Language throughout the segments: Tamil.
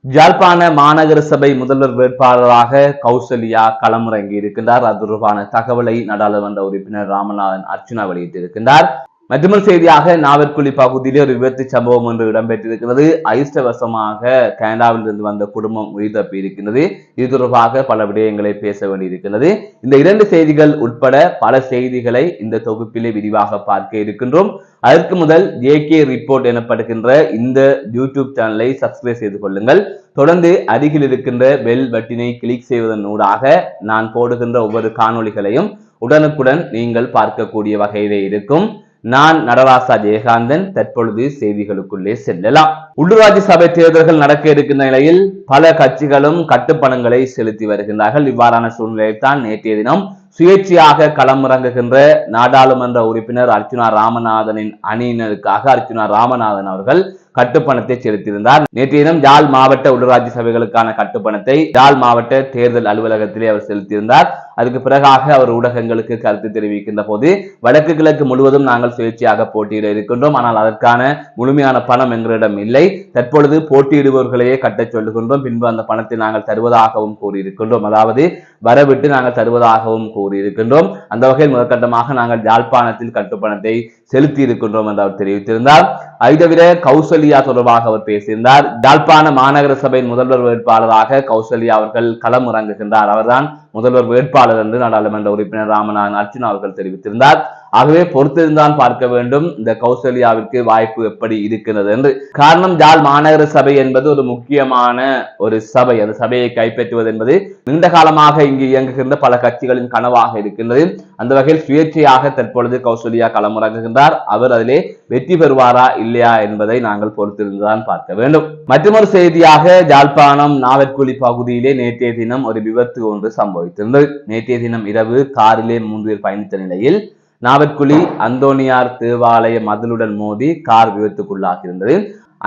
யாழ்ப்பாண மாநகர சபை முதல்வர் வேட்பாளராக கௌசல்யா களமிறங்கி இருக்கின்றார். அது தொடர்பான தகவலை நாடாளுமன்ற உறுப்பினர் ராமநாதன் அர்ச்சுனா வெளியிட்டிருக்கின்றார். மற்றொரு செய்தியாக நாவற்குழி பகுதியிலே ஒரு விபத்து சம்பவம் ஒன்று இடம்பெற்றிருக்கிறது. அதிர்ஷ்டவசமாக கனடாவிலிருந்து வந்த குடும்பம் உயிர் தப்பி இருக்கின்றது. இது தொடர்பாக பல விடயங்களை பேச வேண்டியிருக்கிறது. இந்த இரண்டு செய்திகள் உட்பட பல செய்திகளை இந்த தொகுப்பிலே விரிவாக பார்க்க இருக்கின்றோம். அதற்கு முதல் ஜேகே ரிப்போர்ட் எனப்படுகின்ற இந்த யூடியூப் சேனலை சப்ஸ்கிரைப் செய்து கொள்ளுங்கள். தொடர்ந்து அருகில் இருக்கின்ற பெல் பட்டினை கிளிக் செய்வதன் ஊடாக நான் போடுகின்ற ஒவ்வொரு காணொளிகளையும் உடனுக்குடன் நீங்கள் பார்க்கக்கூடிய வகையிலே இருக்கும். நான் நடராசா ஜெயகாந்தன். தற்பொழுது செய்திகளுக்குள்ளே செல்லலாம். உள்ளூராட்சி சபை தேர்தல்கள் நடக்க இருக்கின்ற நிலையில் பல கட்சிகளும் கட்டுப்பணங்களை செலுத்தி வருகின்றார்கள். இவ்வாறான சூழ்நிலையில் தான் நேற்றைய தினம் சுயேட்சையாக களமிறங்குகின்ற நாடாளுமன்ற உறுப்பினர் அர்ச்சுனா ராமநாதனின் அணியினருக்காக அர்ச்சுனா ராமநாதன் அவர்கள் கட்டுப்பணத்தை செலுத்தியிருந்தார். நேற்றைய தினம் யாழ் மாவட்ட உள்ளூராட்சி சபைகளுக்கான கட்டுப்பணத்தை யாழ் மாவட்ட தேர்தல் அலுவலகத்திலே அவர் செலுத்தியிருந்தார். அதுக்கு பிறகாக அவர் ஊடகங்களுக்கு கருத்து தெரிவிக்கின்ற போது வடக்கு கிழக்கு முழுவதும் நாங்கள் சுயேட்சையாக போட்டியிட இருக்கின்றோம், ஆனால் அதற்கான முழுமையான பணம் எங்களிடம் இல்லை, தற்பொழுது போட்டியிடுபவர்களையே கட்டச் சொல்லுகின்றோம், பின்பு அந்த பணத்தை நாங்கள் தருவதாகவும் கூறியிருக்கின்றோம், அதாவது வரவிட்டு நாங்கள் தருவதாகவும் கூறியிருக்கின்றோம். அந்த வகையில் முதற்கட்டமாக நாங்கள் யாழ்ப்பாணத்தில் கட்டுப்பணத்தை செலுத்தி இருக்கின்றோம் என்று அவர் தெரிவித்திருந்தார். அதை தவிர கௌசல்யா தொடர்பாக அவர் பேசியிருந்தார். யாழ்ப்பாண மாநகர சபையின் முதல்வர் வேட்பாளராக கௌசல்யா அவர்கள் களம் இறங்குகின்றார். அவர்தான் முதல்வர் வேட்பாளர் என்று நாடாளுமன்ற உறுப்பினர் ராமநாதன் அர்ச்சுனா அவர்கள் தெரிவித்திருந்தார். ஆகவே பொறுத்திருந்தான் பார்க்க வேண்டும் இந்த கௌசல்யாவிற்கு வாய்ப்பு எப்படி இருக்கிறது என்று. காரணம், யாழ் மாநகர சபை என்பது ஒரு முக்கியமான ஒரு சபை. அந்த சபையை கைப்பற்றுவது என்பது நீண்ட காலமாக இங்கு இயங்குகின்ற பல கட்சிகளின் கனவாக இருக்கின்றது. அந்த வகையில் சுயேட்சையாக தற்பொழுது கௌசல்யா களமிறங்குகின்றார். அவர் அதிலே வெற்றி பெறுவாரா இல்லையா என்பதை நாங்கள் பொறுத்திருந்துதான் பார்க்க வேண்டும். மற்றொரு செய்தியாக யாழ்ப்பாணம் நாவற்குழி பகுதியிலே நேற்றைய தினம் ஒரு விபத்து ஒன்று சம்பவித்திருந்தது. நேற்றைய தினம் இரவு காரிலே 3 பேர் பயணித்த நிலையில் நாவற்குழி அந்தோனியார் தேவாலய மதிலுடன் மோதி கார் விபத்துக்குள்ளாகி இருந்தது.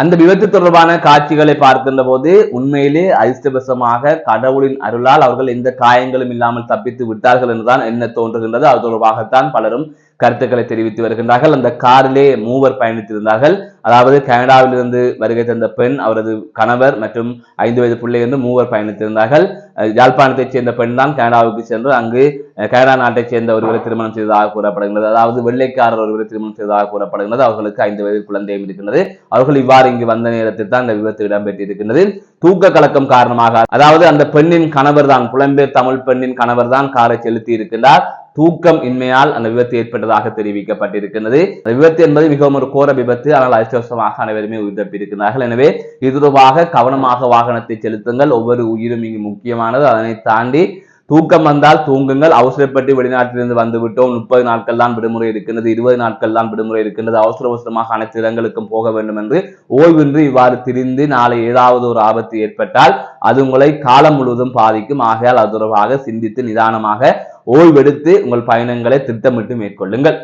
அந்த விபத்து தொடர்பான காட்சிகளை பார்க்கின்ற போது உண்மையிலே அதிர்ஷ்டவசமாக கடவுளின் அருளால் அவர்கள் எந்த காயங்களும் இல்லாமல் தப்பித்து விட்டார்கள் என்றுதான் என்ன தோன்றுகின்றது. அது தொடர்பாகத்தான் பலரும் கருத்துக்களை தெரிவித்து வருகின்றார்கள். அந்த காரிலே 3 பேர் பயணித்திருந்தார்கள். அதாவது கனடாவிலிருந்து வருகை தந்த பெண், அவரது கணவர் மற்றும் 5 வயது பிள்ளை என்று 3 பேர் பயணித்திருந்தார்கள். யாழ்ப்பாணத்தைச் சேர்ந்த பெண் தான் கனடாவுக்கு சென்று அங்கு கனடா நாட்டைச் சேர்ந்த ஒருவரை திருமணம் செய்ததாக கூறப்படுகிறது. அதாவது வெள்ளைக்காரர் ஒருவரை திருமணம் செய்ததாக கூறப்படுகிறது. அவர்களுக்கு 5 வயது குழந்தையும் இருக்கின்றது. அவர்கள் இவ்வாறு இங்கு வந்த நேரத்தில் தான் இந்த விபத்து இடம்பெற்றிருக்கின்றது. தூக்க கலக்கம் காரணமாக, அதாவது அந்த பெண்ணின் கணவர் தான், புலம்பெயர் தமிழ் பெண்ணின் கணவர் தான் காரை செலுத்தி இருக்கின்றார். தூக்கம் இன்மையால் அந்த விபத்து ஏற்பட்டதாக தெரிவிக்கப்பட்டிருக்கிறது. அந்த விபத்து என்பது மிகவும் ஒரு கோர விபத்து, ஆனால் அதிர்ஷ்டவசமாக அனைவருமே உயிர் தப்பியிருக்கிறார்கள். எனவே இது தொடர்பாக கவனமாக வாகனத்தை செலுத்துங்கள். ஒவ்வொரு உயிரும் இங்கு முக்கியமானது. அதனை தாண்டி தூக்கம் வந்தால் தூங்குங்கள். அவசரப்பட்டு வெளிநாட்டிலிருந்து வந்துவிட்டோம், 30 நாட்கள் தான் விடுமுறை இருக்கின்றது, 20 நாட்கள் தான் விடுமுறை இருக்கின்றது, அவசரமாக அனைத்து இடங்களுக்கும் போக வேண்டும் என்று ஓய்வின்றி இவ்வாறு திரிந்து நாளை ஏதாவது ஒரு ஆபத்து ஏற்பட்டால் அது உங்களை காலம் முழுவதும் பாதிக்கும். ஆகையால் அது தொடர்பாக சிந்தித்து நிதானமாக ஓய்வெடுத்து உங்கள் பயணங்களை திட்டமிட்டு மேற்கொள்ளுங்கள்.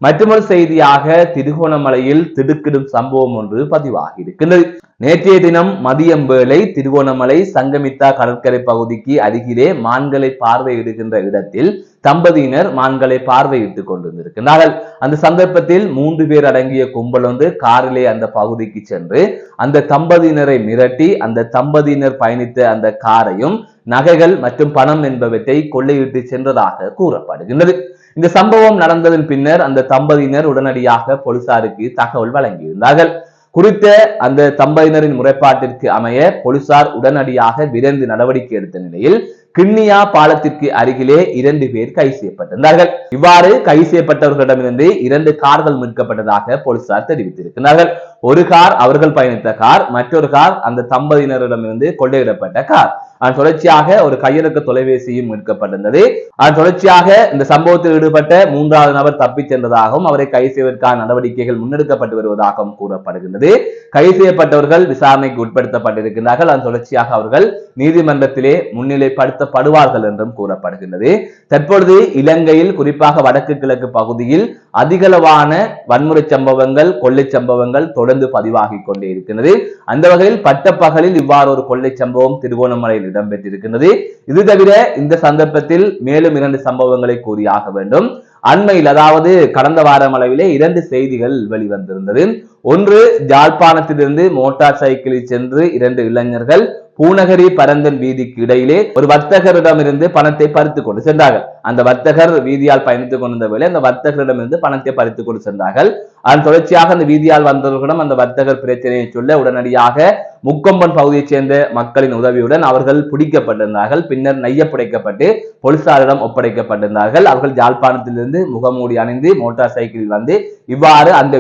மற்றொரு செய்தியாக திருகோணமலையில் திடுக்கிடும் சம்பவம் ஒன்று பதிவாகி இருக்கின்றது. நேற்றைய தினம் மதியம் வேளை திருகோணமலை சங்கமித்தா கடற்கரை பகுதிக்கு அருகிலே மான்களை பார்வையிடுகின்ற இடத்தில் தம்பதியினர் மான்களை பார்வையிட்டுக் கொண்டிருக்கின்றார்கள். அந்த சந்தர்ப்பத்தில் 3 பேர் அடங்கிய கும்பல் ஒன்று காரிலே அந்த பகுதிக்கு சென்று அந்த தம்பதியினரை மிரட்டி அந்த தம்பதியினர் பயணித்த அந்த காரையும் நகைகள் மற்றும் பணம் என்பவற்றை கொள்ளையிட்டு சென்றதாக கூறப்படுகின்றது. இந்த சம்பவம் நடந்ததன் பின்னர் அந்த தம்பதியினர் உடனடியாக போலீசாருக்கு தகவல் வழங்கியிருந்தார்கள். குறித்த அந்த தம்பதியினரின் முறைப்பாட்டிற்கு அமைய போலீசார் உடனடியாக விரைந்து நடவடிக்கை எடுத்த நிலையில் கிண்ணியா பாலத்திற்கு அருகிலே 2 பேர் கைது செய்யப்பட்டிருந்தார்கள். இவ்வாறு கைது செய்யப்பட்டவர்களிடமிருந்து 2 கார்கள் மீட்கப்பட்டதாக போலீசார் தெரிவித்திருக்கிறார்கள். ஒரு கார் அவர்கள் பயணித்த கார், மற்றொரு கார் அந்த தம்பதியினரிடமிருந்து கொள்ளையிடப்பட்ட கார். அதன் தொடர்ச்சியாக ஒரு கையடக்க தொலைபேசியும் மீட்கப்பட்டிருந்தது. அதன் தொடர்ச்சியாக இந்த சம்பவத்தில் ஈடுபட்ட 3வது நபர் தப்பிச் சென்றதாகவும் அவரை கைது செய்வதற்கான நடவடிக்கைகள் முன்னெடுக்கப்பட்டு வருவதாகவும் கூறப்படுகின்றது. கைது செய்யப்பட்டவர்கள் விசாரணைக்கு உட்படுத்தப்பட்டிருக்கிறார்கள். அதன் தொடர்ச்சியாக அவர்கள் நீதிமன்றத்திலே முன்னிலைப்படுத்தப்படுவார்கள் என்றும் கூறப்படுகின்றது. தற்பொழுது இலங்கையில் குறிப்பாக வடக்கு கிழக்கு பகுதியில் அதிகளவான வன்முறை சம்பவங்கள், கொள்ளை சம்பவங்கள் தொடர்ந்து பதிவாகி கொண்டே இருக்கின்றது. அந்த வகையில் பட்டப்பகலில் இவ்வாறு ஒரு கொள்ளை சம்பவம் திருகோணமலையில் இடம்பெற்றிருக்கின்றது. இது தவிர இந்த சந்தர்ப்பத்தில் மேலும் 2 சம்பவங்களை கூறியாக வேண்டும். அண்மையில் அதாவது கடந்த வாரம் அளவிலே 2 செய்திகள் வெளிவந்திருந்தது. ஒன்று, யாழ்ப்பாணத்திலிருந்து மோட்டார் சைக்கிளில் சென்று 2 இளைஞர்கள் பூநகரி பரந்தன் வீதிக்கு இடையிலே ஒரு வர்த்தகரிடமிருந்து பணத்தை பறித்துக் கொண்டு சென்றார்கள். அந்த வர்த்தகர் வீதியால் பயணித்துக் கொண்டிருந்த வேளை அந்த வர்த்தகரிடமிருந்து பணத்தை பறித்துக் கொண்டு சென்றார்கள். அதன் தொடர்ச்சியாக அந்த வீதியால் வந்தவர்களிடம் அந்த வர்த்தகர் பிரச்சனையை சொல்ல உடனடியாக முக்கொம்பன் பகுதியைச் சேர்ந்த மக்களின் உதவியுடன் அவர்கள் பிடிக்கப்பட்டிருந்தார்கள். பின்னர் நையப்புடைக்கப்பட்டு போலீசாரிடம் ஒப்படைக்கப்பட்டிருந்தார்கள். அவர்கள் யாழ்ப்பாணத்திலிருந்து முகமூடி அணிந்து மோட்டார் சைக்கிளில் வந்து இவ்வாறு அந்த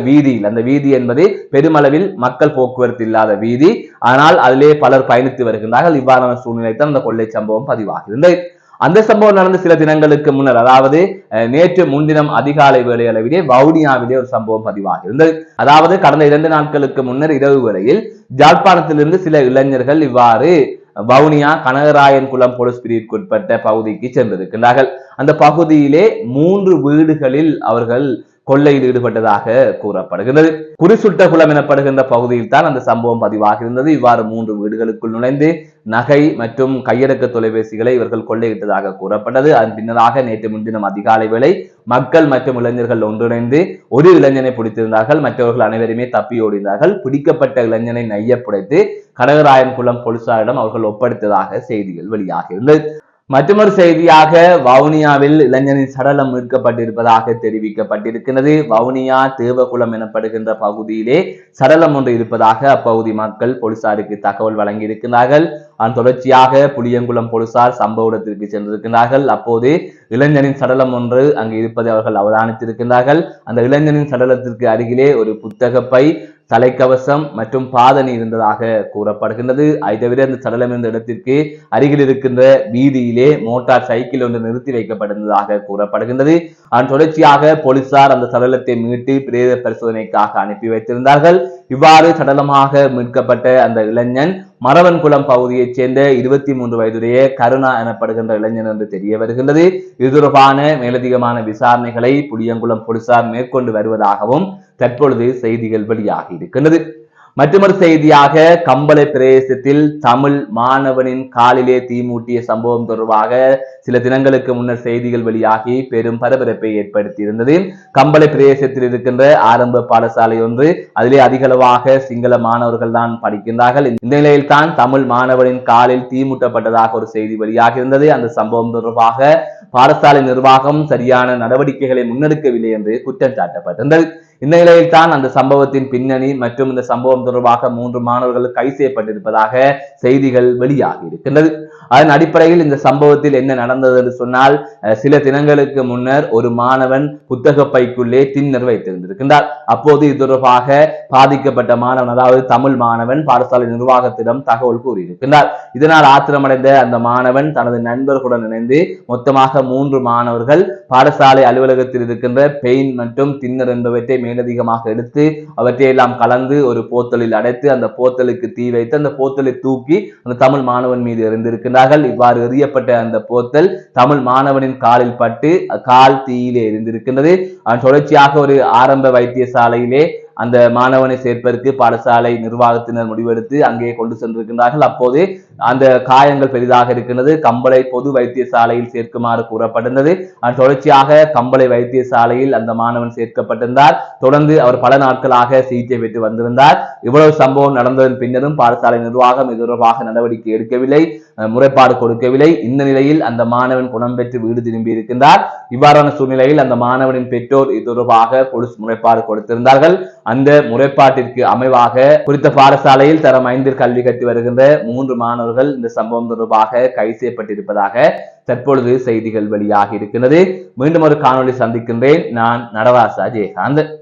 வீதி என்பது பெருமளவில் மக்கள் போக்குவரத்து இல்லாத வீதி, ஆனால் அதிலே பலர் பயணித்து வருகின்றார்கள். இவ்வாறான சூழ்நிலை தான் அந்த கொள்ளை சம்பவம் பதிவாகிறது. அந்த சம்பவம் நடந்த சில தினங்களுக்கு முன்னர், அதாவது நேற்று முன்தினம் அதிகாலை வேளை அளவிலே வவுனியாவிலே ஒரு சம்பவம் பதிவாகிறது. அதாவது கடந்த 2 நாட்களுக்கு முன்னர் இரவு வேளையில் யாழ்ப்பாணத்திலிருந்து சில இளைஞர்கள் இவ்வாறு வவுனியா கனகராயன் குளம் போலீஸ் பிரிவுக்கு உட்பட்ட பகுதிக்கு சென்றிருக்கிறார்கள். அந்த பகுதியிலே 3 வீடுகளில் அவர்கள் கொள்ளையில் ஈடுபட்டதாக கூறப்படுகிறது. குறிசுட்ட குளம் எனப்படுகின்ற பகுதியில் தான் அந்த சம்பவம் பதிவாக இருந்தது. இவ்வாறு 3 வீடுகளுக்குள் நுழைந்து நகை மற்றும் கையடக்க தொலைபேசிகளை இவர்கள் கொள்ளையிட்டதாக கூறப்பட்டது. அதன் பின்னராக நேற்று முன்தினம் அதிகாலை வேளை மக்கள் மற்றும் இளைஞர்கள் ஒன்றிணைந்து ஒரு இளைஞனை பிடித்திருந்தார்கள். மற்றவர்கள் அனைவருமே தப்பி ஓடினார்கள். பிடிக்கப்பட்ட இளைஞனை நையப்புடைத்து கனகராயன் குளம் போலீசாரிடம் அவர்கள் ஒப்படைத்ததாக செய்திகள் வெளியாகியிருந்தது. மற்றொரு செய்தியாக வவுனியாவில் இளைஞரின் சடலம் மீட்கப்பட்டிருப்பதாக தெரிவிக்கப்பட்டிருக்கிறது. வவுனியா தேவகுளம் எனப்படுகின்ற பகுதியிலே சடலம் ஒன்று இருப்பதாக அப்பகுதி மக்கள் போலீசாருக்கு தகவல் வழங்கியிருக்கிறார்கள். அதன் தொடர்ச்சியாக புளியங்குளம் போலீசார் சம்பவ இடத்திற்கு சென்றிருக்கிறார்கள். அப்போது இளைஞரின் சடலம் ஒன்று அங்கு இருப்பதை அவர்கள் அவதானித்திருக்கிறார்கள். அந்த இளைஞரின் சடலத்திற்கு அருகிலே ஒரு புத்தக பை, தலைக்கவசம் மற்றும் பாதணி இருந்ததாக கூறப்படுகின்றது. அதை தவிர அந்த சடலம் இருந்த இடத்திற்கு அருகில் இருக்கின்ற வீதியிலே மோட்டார் சைக்கிள் ஒன்று நிறுத்தி வைக்கப்பட்டிருந்ததாக கூறப்படுகின்றது. அதன் தொடர்ச்சியாக போலீசார் அந்த சடலத்தை மீட்டு பிரேத பரிசோதனைக்காக அனுப்பி வைத்திருந்தார்கள். இவ்வாறு சடலமாக மீட்கப்பட்ட அந்த இளைஞன் மரவன்குளம் பகுதியைச் சேர்ந்த 23 வயதுடைய கருணா எனப்படுகின்ற இளைஞன் என்று தெரிய வருகின்றது. இது தொடர்பான மேலதிகமான விசாரணைகளை புளியங்குளம் போலீசார் மேற்கொண்டு வருவதாகவும் தற்பொழுது செய்திகள் வெளியாகி இருக்கின்றது. மற்றொரு செய்தியாக கம்பளை பிரதேசத்தில் தமிழ் மாணவனின் காலிலே தீமூட்டிய சம்பவம் தொடர்பாக சில தினங்களுக்கு முன்னர் செய்திகள் வெளியாகி பெரும் பரபரப்பை ஏற்படுத்தி இருந்தது. கம்பளை பிரதேசத்தில் இருக்கின்ற ஆரம்ப பாடசாலை ஒன்று, அதிலே அதிகளவாக சிங்கள மாணவர்கள் தான் படிக்கின்றார்கள். இந்த நிலையில் தான் தமிழ் மாணவனின் காலில் தீமூட்டப்பட்டதாக ஒரு செய்தி வெளியாகி இருந்தது. அந்த சம்பவம் தொடர்பாக பாடசாலை நிர்வாகம் சரியான நடவடிக்கைகளை முன்னெடுக்கவில்லை என்று குற்றம் சாட்டப்பட்டிருந்தது. இந்த நிலையில் தான் அந்த சம்பவத்தின் பின்னணி மற்றும் இந்த சம்பவம் தொடர்பாக 3 மாணவர்கள் கைது செய்யப்பட்டிருப்பதாக செய்திகள் வெளியாகி இருக்கின்றது. அதன் அடிப்படையில் இந்த சம்பவத்தில் என்ன நடந்தது என்று சொன்னால், சில தினங்களுக்கு முன்னர் ஒரு மாணவன் புத்தக பைக்குள்ளே டின்னர் வைத்திருந்திருக்கின்றார். அப்போது இது தொடர்பாக பாதிக்கப்பட்ட மாணவன், அதாவது தமிழ் மாணவன், பாடசாலை நிர்வாகத்திடம் தகவல் கூறியிருக்கின்றார். இதனால் ஆத்திரமடைந்த அந்த மாணவன் தனது நண்பர்களுடன் இணைந்து மொத்தமாக 3 மாணவர்கள் பாடசாலை அலுவலகத்தில் இருக்கின்ற பெயின் மற்றும் டின்னர் என்பவற்றை மேலதிகமாக எடுத்து அவற்றை எல்லாம் கலந்து ஒரு போத்தலில் அடைத்து அந்த போத்தலுக்கு தீ வைத்து அந்த போத்தலை தூக்கி அந்த தமிழ் மாணவன் மீது எறிந்திருக்கின்றார்கள். இவ்வாறு எறியப்பட்ட அந்த போத்தல் தமிழ் மாணவனின் காலில் பட்டு கால் தீயிலே எரிந்திருக்கின்றது. அதன் தொடர்ச்சியாக ஒரு ஆரம்ப வைத்தியசாலையிலே அந்த மாணவனை சேர்ப்பதற்கு பாடசாலை நிர்வாகத்தினர் முடிவெடுத்து அங்கே கொண்டு சென்றிருக்கின்றார்கள். அப்போது அந்த காயங்கள் பெரிதாக இருக்கின்றது. கம்பளை பொது வைத்தியசாலையில் சேர்க்குமாறு கூறப்பட்டிருந்தது. அதன் தொடர்ச்சியாக கம்பளை வைத்தியசாலையில் அந்த மாணவன் சேர்க்கப்பட்டிருந்தார். தொடர்ந்து அவர் பல நாட்களாக சிகிச்சை பெற்று வந்திருந்தார். இவ்வளவு சம்பவம் நடந்ததன் பின்னரும் பாடசாலை நிர்வாகம் இது தொடர்பாக நடவடிக்கை எடுக்கவில்லை, முறைப்பாடு கொடுக்கவில்லை. இந்த நிலையில் அந்த மாணவன் குணம் பெற்று வீடு திரும்பி இருக்கின்றார். இவ்வாறான சூழ்நிலையில் அந்த மாணவனின் பெற்றோர் இது தொடர்பாக போலீஸ் முறைப்பாடு கொடுத்திருந்தார்கள். அந்த முறைப்பாட்டிற்கு அமைவாக குறித்த பாடசாலையில் தரம் 5 கல்வி கற்று வருகின்ற 3 மாணவர்கள் இந்த சம்பவம் தொடர்பாக கைது செய்யப்பட்டிருப்பதாக தற்பொழுது செய்திகள் வெளியாகி இருக்கிறது. மீண்டும் ஒரு காணொலி சந்திக்கின்றேன். நான் நடராசா ஜெயகாந்த்.